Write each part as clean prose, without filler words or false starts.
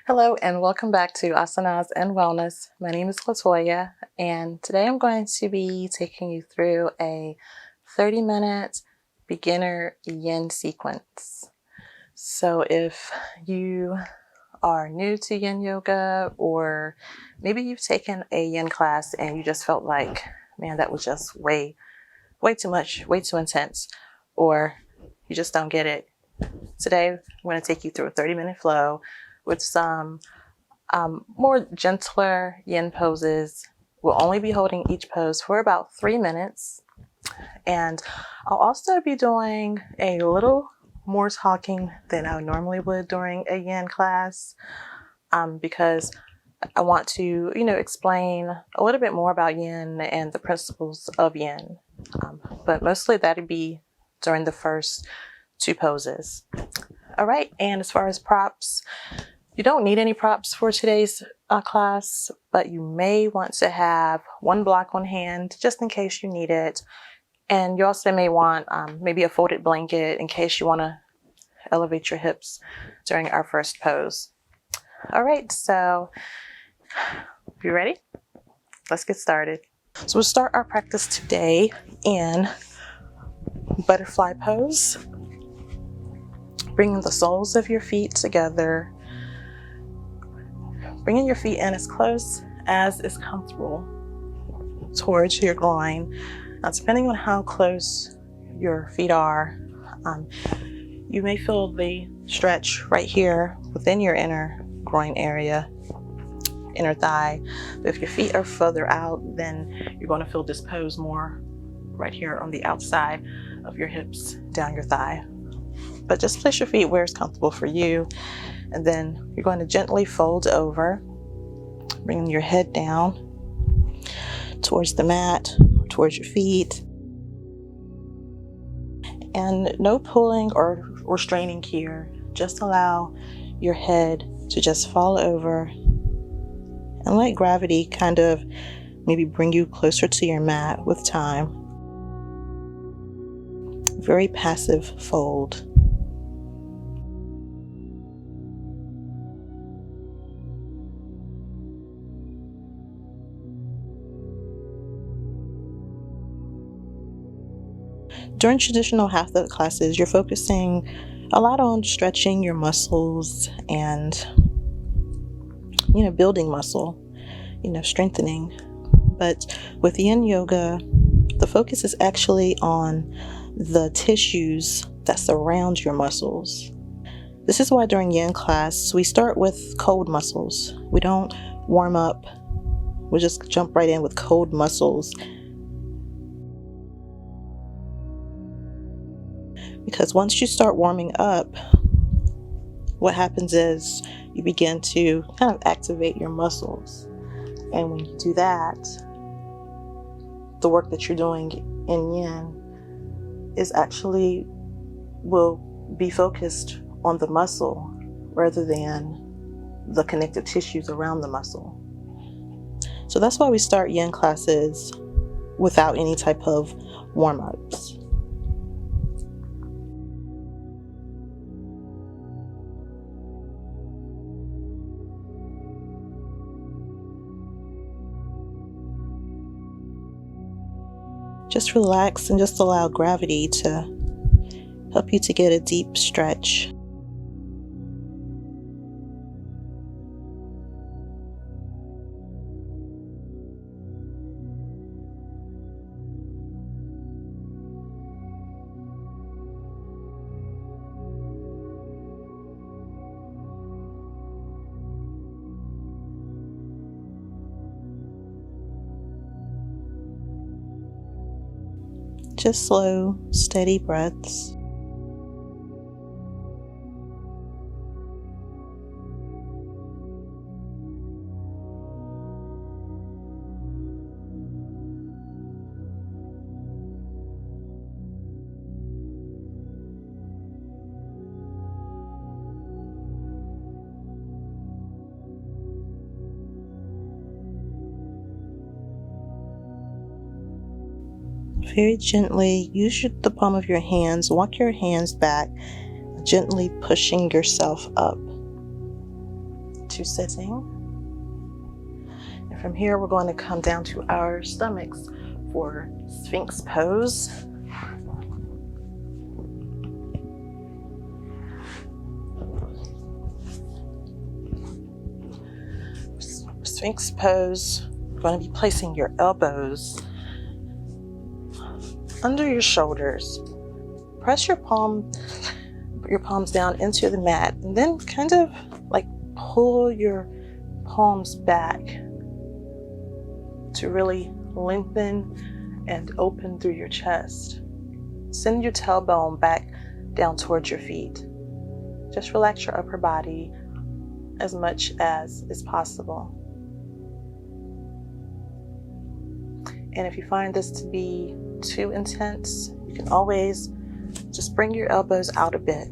Hello and welcome back to Asanas and Wellness. My name is Latoya, and today I'm going to be taking you through a 30-minute beginner yin sequence. So if you are new to yin yoga, or maybe you've taken a yin class and you just felt like, man, that was just way too much, way too intense, or you just don't get it, today I'm going to take you through a 30-minute flow with some more gentler yin poses. We'll only be holding each pose for about 3 minutes. And I'll also be doing a little more talking than I normally would during a yin class, because I want to, explain a little bit more about yin and the principles of yin. But mostly that'd be during the first 2 poses. All right, and as far as props, you don't need any props for today's class, but you may want to have one block on hand just in case you need it. And you also may want maybe a folded blanket in case you want to elevate your hips during our first pose. All right, so you ready? Let's get started. So we'll start our practice today in butterfly pose, bringing the soles of your feet together, bringing your feet in as close as is comfortable towards your groin. Now, depending on how close your feet are, you may feel the stretch right here within your inner groin area, inner thigh. But if your feet are further out, then you're going to feel this pose more right here on the outside of your hips, down your thigh. But just place your feet where it's comfortable for you. And then you're going to gently fold over, bringing your head down towards the mat, towards your feet. And no pulling or straining here. Just allow your head to just fall over and let gravity kind of maybe bring you closer to your mat with time. Very passive fold. During traditional hatha classes, you're focusing a lot on stretching your muscles and, building muscle, strengthening. But with yin yoga, the focus is actually on the tissues that surround your muscles. This is why during yin class, we start with cold muscles. We don't warm up. We just jump right in with cold muscles. Because once you start warming up, what happens is you begin to kind of activate your muscles. And when you do that, the work that you're doing in yin is actually will be focused on the muscle rather than the connective tissues around the muscle. So that's why we start yin classes without any type of warm-ups. Just relax and just allow gravity to help you to get a deep stretch. Just slow, steady breaths. Very gently, use the palm of your hands, walk your hands back, gently pushing yourself up to sitting. And from here, we're going to come down to our stomachs for Sphinx Pose. Sphinx Pose, you're going to be placing your elbows under your shoulders. Press your palms down into the mat, and then kind of like pull your palms back to really lengthen and open through your chest. Send your tailbone back down towards your feet. Just relax your upper body as much as is possible. And if you find this to be too intense, you can always just bring your elbows out a bit.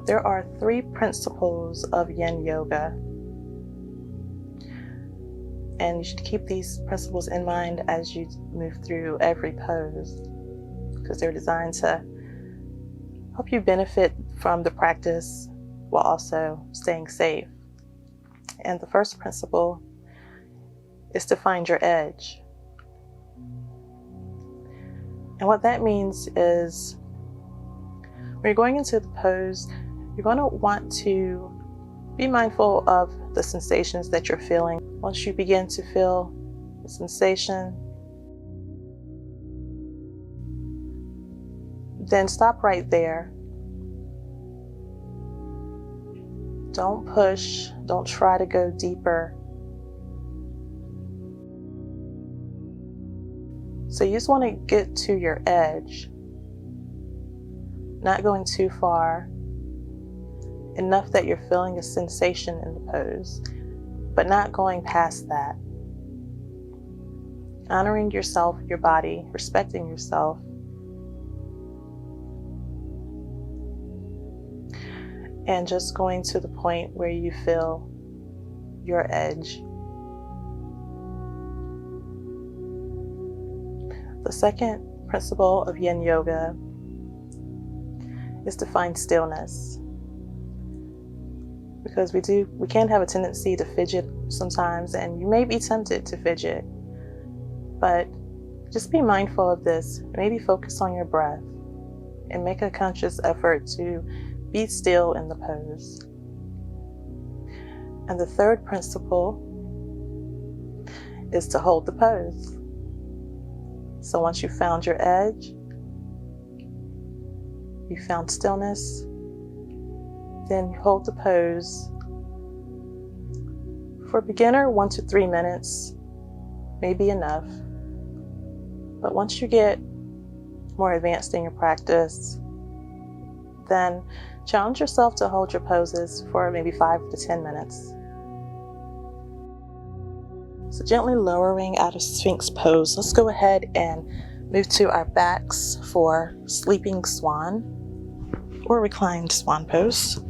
There are 3 principles of Yin Yoga, and you should keep these principles in mind as you move through every pose, because they're designed to help you benefit from the practice while also staying safe. And the first principle is to find your edge. And what that means is when you're going into the pose, you're going to want to be mindful of the sensations that you're feeling. Once you begin to feel the sensation, then stop right there. Don't push, don't try to go deeper. So you just want to get to your edge, not going too far, enough that you're feeling a sensation in the pose, but not going past that. Honoring yourself, your body, respecting yourself. And just going to the point where you feel your edge. The second principle of Yin Yoga is to find stillness. Because we can have a tendency to fidget sometimes, and you may be tempted to fidget. But just be mindful of this. Maybe focus on your breath and make a conscious effort to be still in the pose. And the third principle is to hold the pose. So once you've found your edge, you found stillness, then you hold the pose. For a beginner, 1 to 3 minutes may be enough. But once you get more advanced in your practice, then challenge yourself to hold your poses for maybe 5 to 10 minutes. So gently lowering out of Sphinx Pose, let's go ahead and move to our backs for Sleeping Swan or Reclined Swan Pose.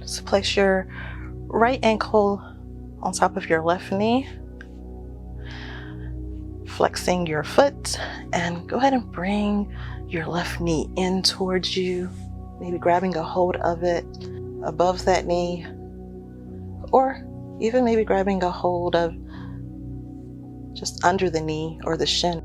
So place your right ankle on top of your left knee, flexing your foot, and go ahead and bring your left knee in towards you, maybe grabbing a hold of it above that knee, or even maybe grabbing a hold of just under the knee or the shin.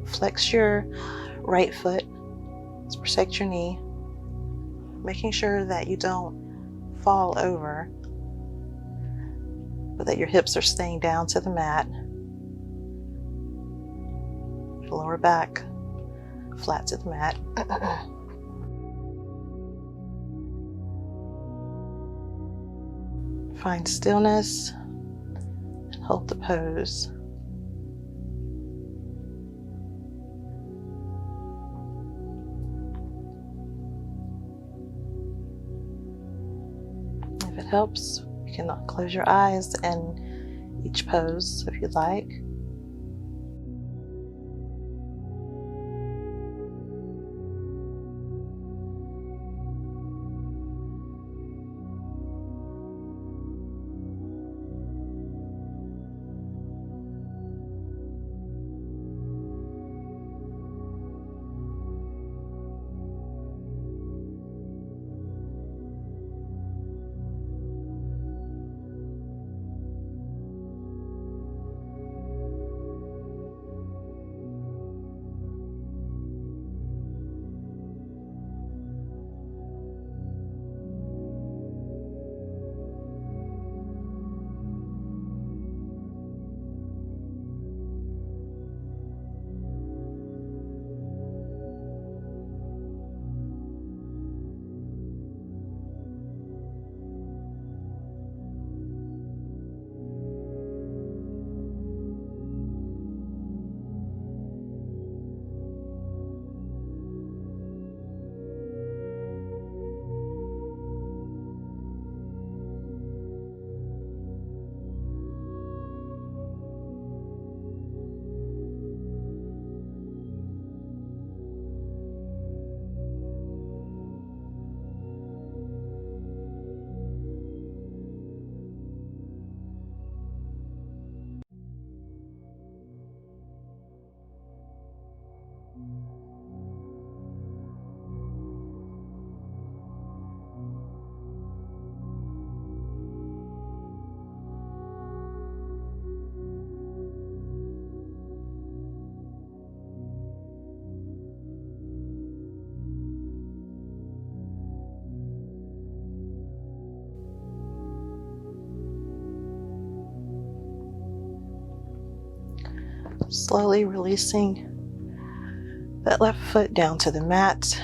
Flex your right foot to protect your knee, making sure that you don't fall over, but that your hips are staying down to the mat. Your lower back flat to the mat. Find stillness and hold the pose. If it helps, you can close your eyes in each pose if you'd like. Slowly releasing that left foot down to the mat.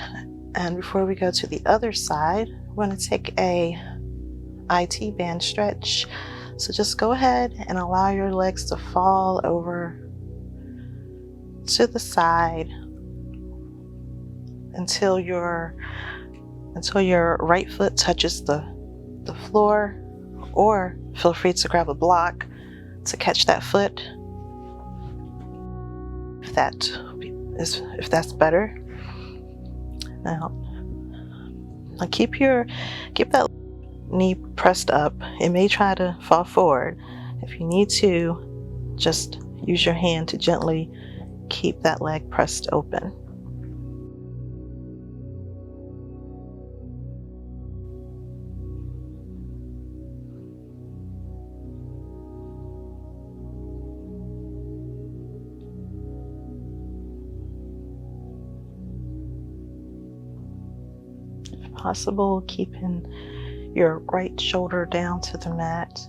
And before we go to the other side, we're going to take a IT band stretch. So just go ahead and allow your legs to fall over to the side until your right foot touches the floor, or feel free to grab a block to catch that foot if that's better. Now keep that knee pressed up. It may try to fall forward. If you need to, just use your hand to gently keep that leg pressed open. If possible, keeping your right shoulder down to the mat.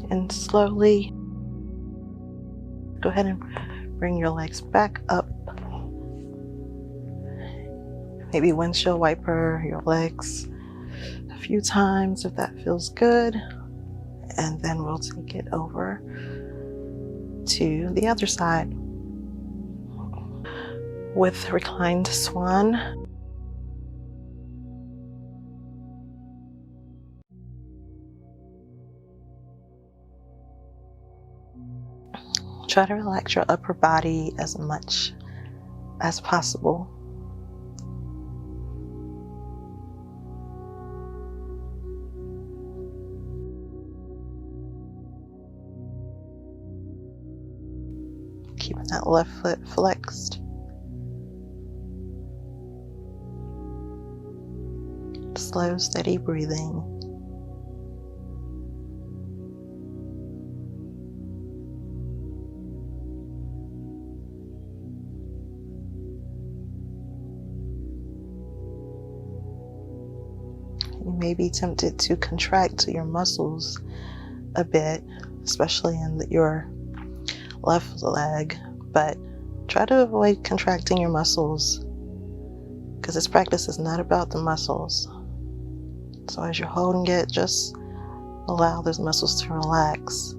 And slowly go ahead and bring your legs back up. Maybe windshield wiper your legs a few times if that feels good. And then we'll take it over to the other side. With Reclined Swan, try to relax your upper body as much as possible. keeping that left foot flexed. Slow, steady breathing. You may be tempted to contract your muscles a bit, especially in your left leg, but try to avoid contracting your muscles because this practice is not about the muscles. So as you're holding it, just allow those muscles to relax.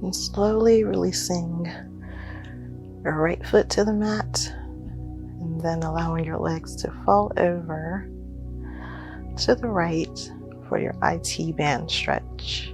And slowly releasing your right foot to the mat, and then allowing your legs to fall over to the right for your IT band stretch.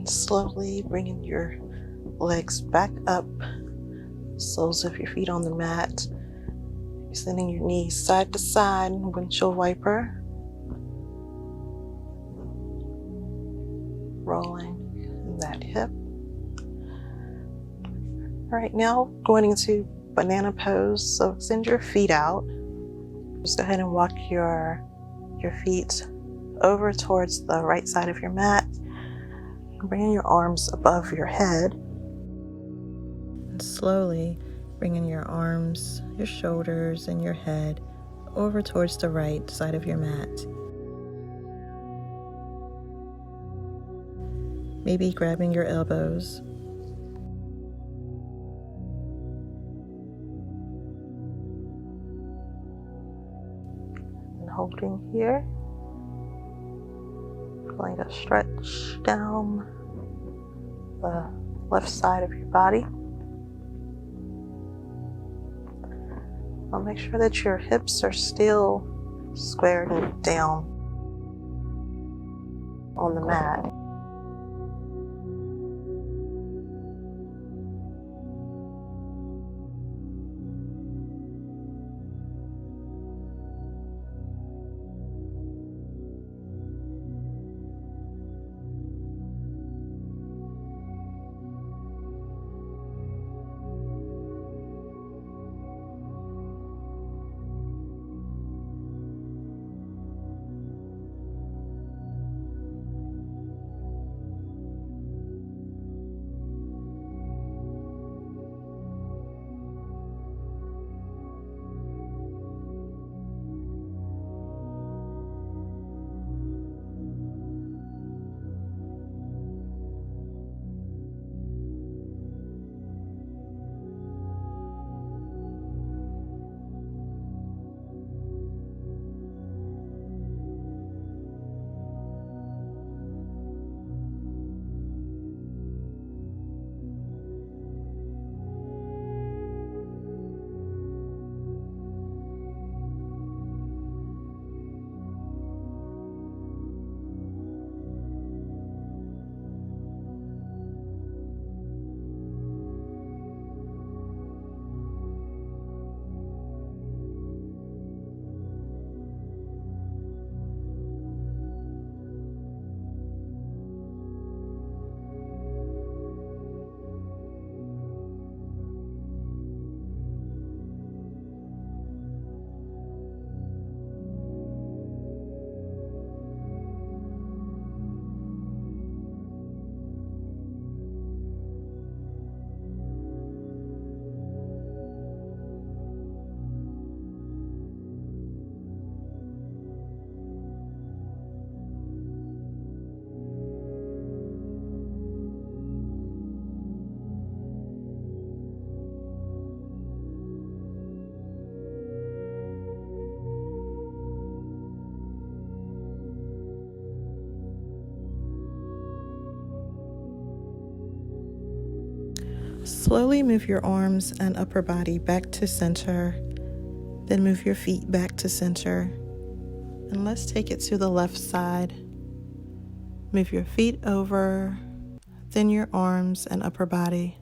And slowly bringing your legs back up, soles of your feet on the mat, extending your knees side to side, windshield wiper, rolling in that hip. All right, now going into banana pose. So extend your feet out. Just go ahead and walk your feet over towards the right side of your mat. Bringing your arms above your head. And slowly bringing your arms, your shoulders, and your head over towards the right side of your mat. Maybe grabbing your elbows. And holding here. Feeling a stretch down the left side of your body. Now make sure that your hips are still squared and down on the mat. Slowly move your arms and upper body back to center. Then move your feet back to center. And let's take it to the left side. Move your feet over, then your arms and upper body.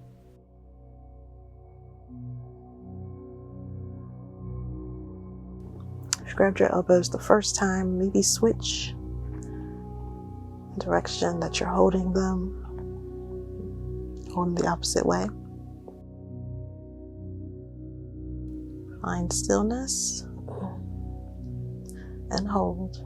If you grabbed your elbows the first time, maybe switch the direction that you're holding them. Hold them the opposite way. Find stillness and hold.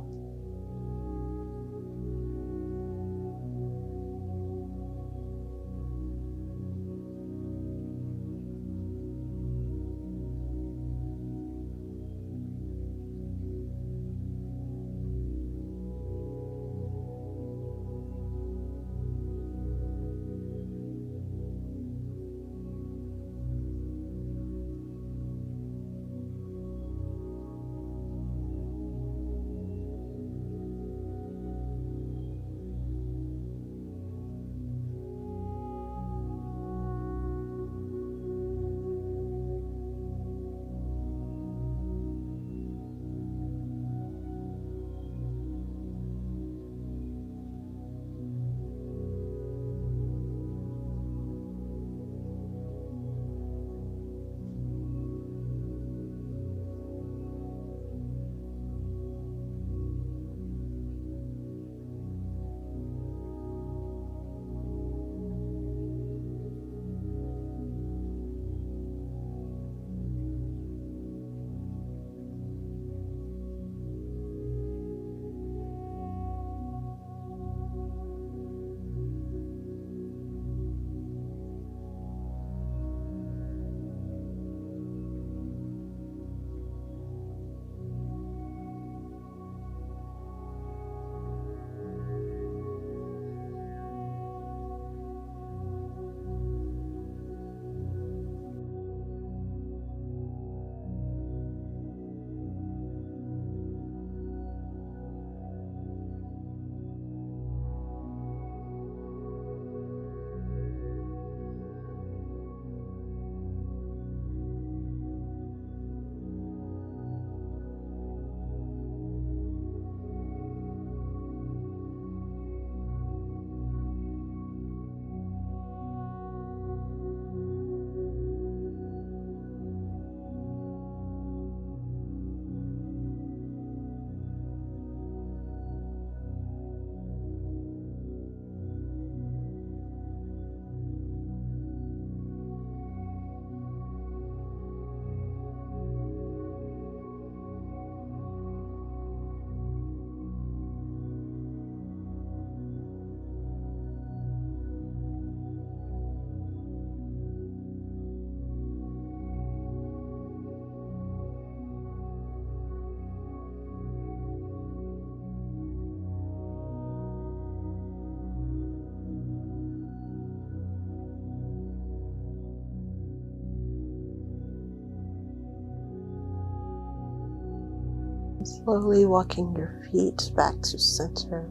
Slowly walking your feet back to center,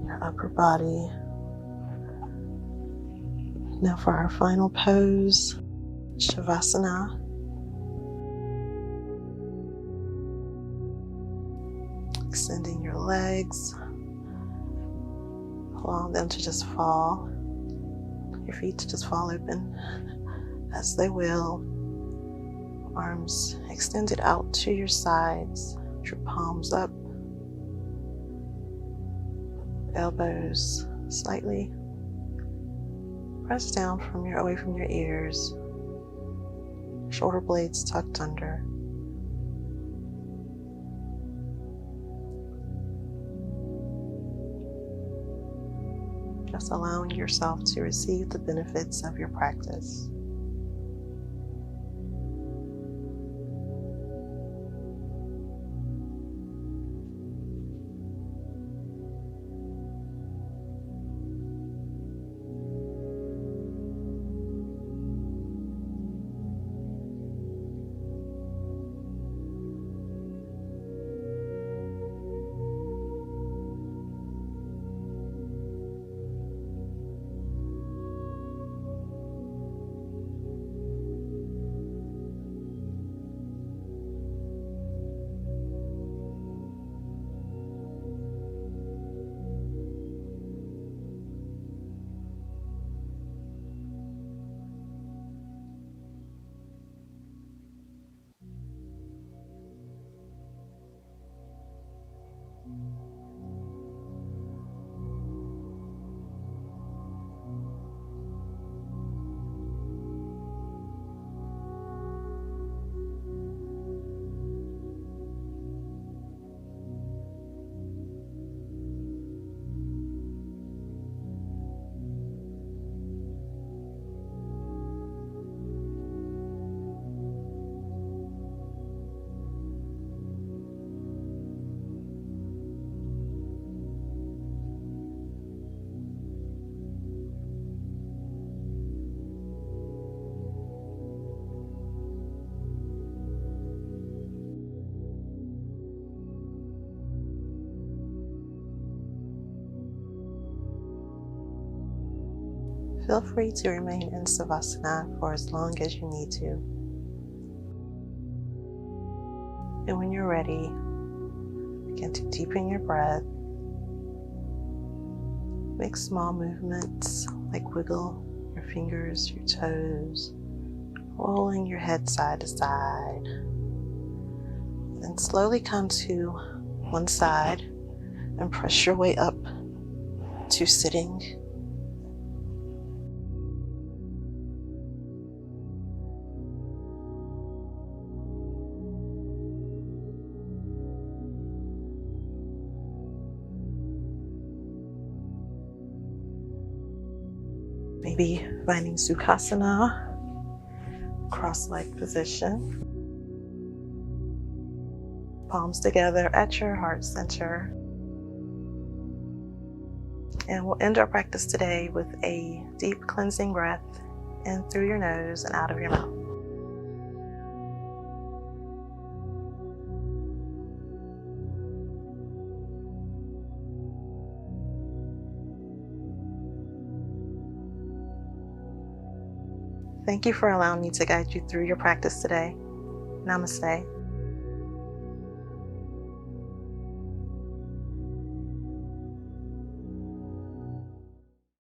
your upper body. Now for our final pose, Savasana. Extending your legs, allowing them to just fall, your feet to just fall open as they will. Arms extended out to your sides, your palms up, elbows slightly pressed down away from your ears, shoulder blades tucked under. Just allowing yourself to receive the benefits of your practice. Feel free to remain in Savasana for as long as you need to. And when you're ready, begin to deepen your breath. Make small movements like wiggle your fingers, your toes, rolling your head side to side. Then slowly come to one side and press your way up to sitting. Maybe finding Sukhasana, cross-legged position. Palms together at your heart center. And we'll end our practice today with a deep cleansing breath in through your nose and out of your mouth. Thank you for allowing me to guide you through your practice today. Namaste.